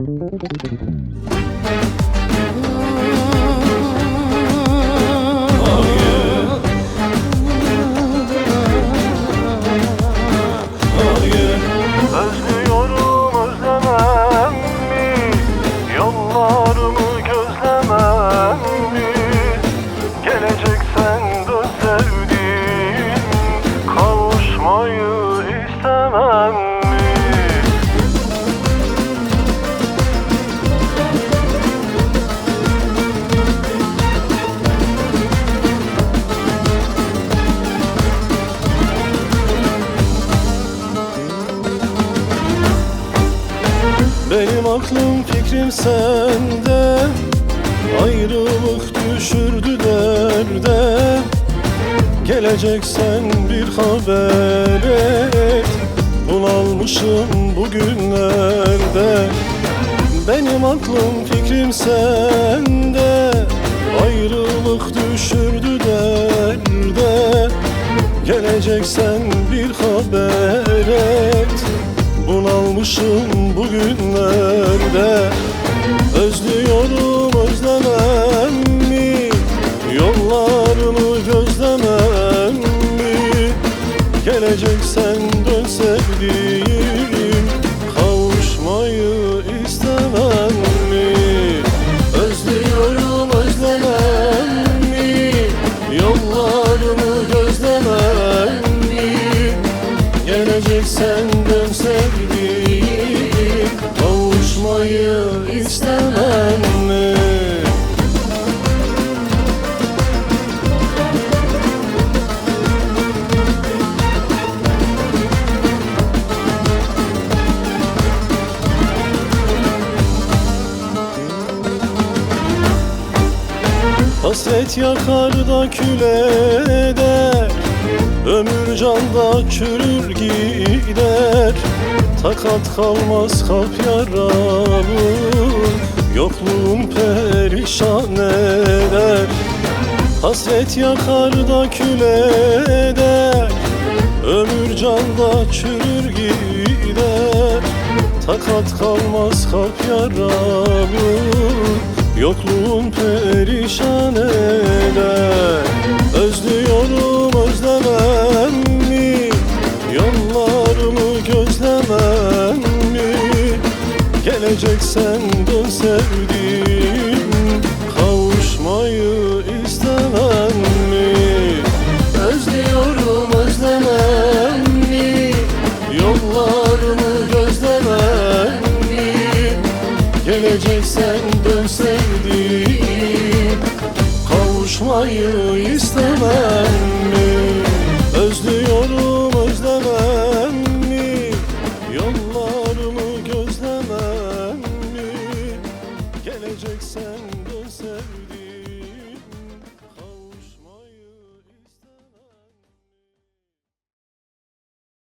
Özlüyorum, özlemem mi? Yollarımı gözlemem mi? Geleceksen dön sevdiğim, kavuşmayı istemem mi? Benim aklım fikrim sende, ayrılık düşürdü derde. Geleceksen bir haber et, bunalmışım bugünlerde. Benim aklım fikrim sende, ayrılık düşürdü derde. Geleceksen bir haber et, bunalmışım bugünlerde. Özlüyorum, özlemem mi? Yollarını gözlemem mi? Geleceksen dön sevdiğim, kavuşmayı istemem mi? Özlüyorum, özlemem mi? Yollarını gözlemem mi? Geleceksen dön sevdiğim, kavuşmayı istemem mi? Hasret yakar da kül eder, ömür canda çürür gider. Takat kalmaz kalp yaralı, yokluğun perişan eder. Hasret yakar da kül eder, ömür canda çürür gider. Takat kalmaz kalp yaralı, yokluğun perişan eder. Özlüyorum, özlemem mi? Yollarımı gözlemem mi? Geleceksen dön sevdiğim, kavuşmayı istemem mi? Özlüyorum, özlemem mi? Yollarımı gözlemem mi? Geleceksen dön sevdiğim, kavuşmayı istemem.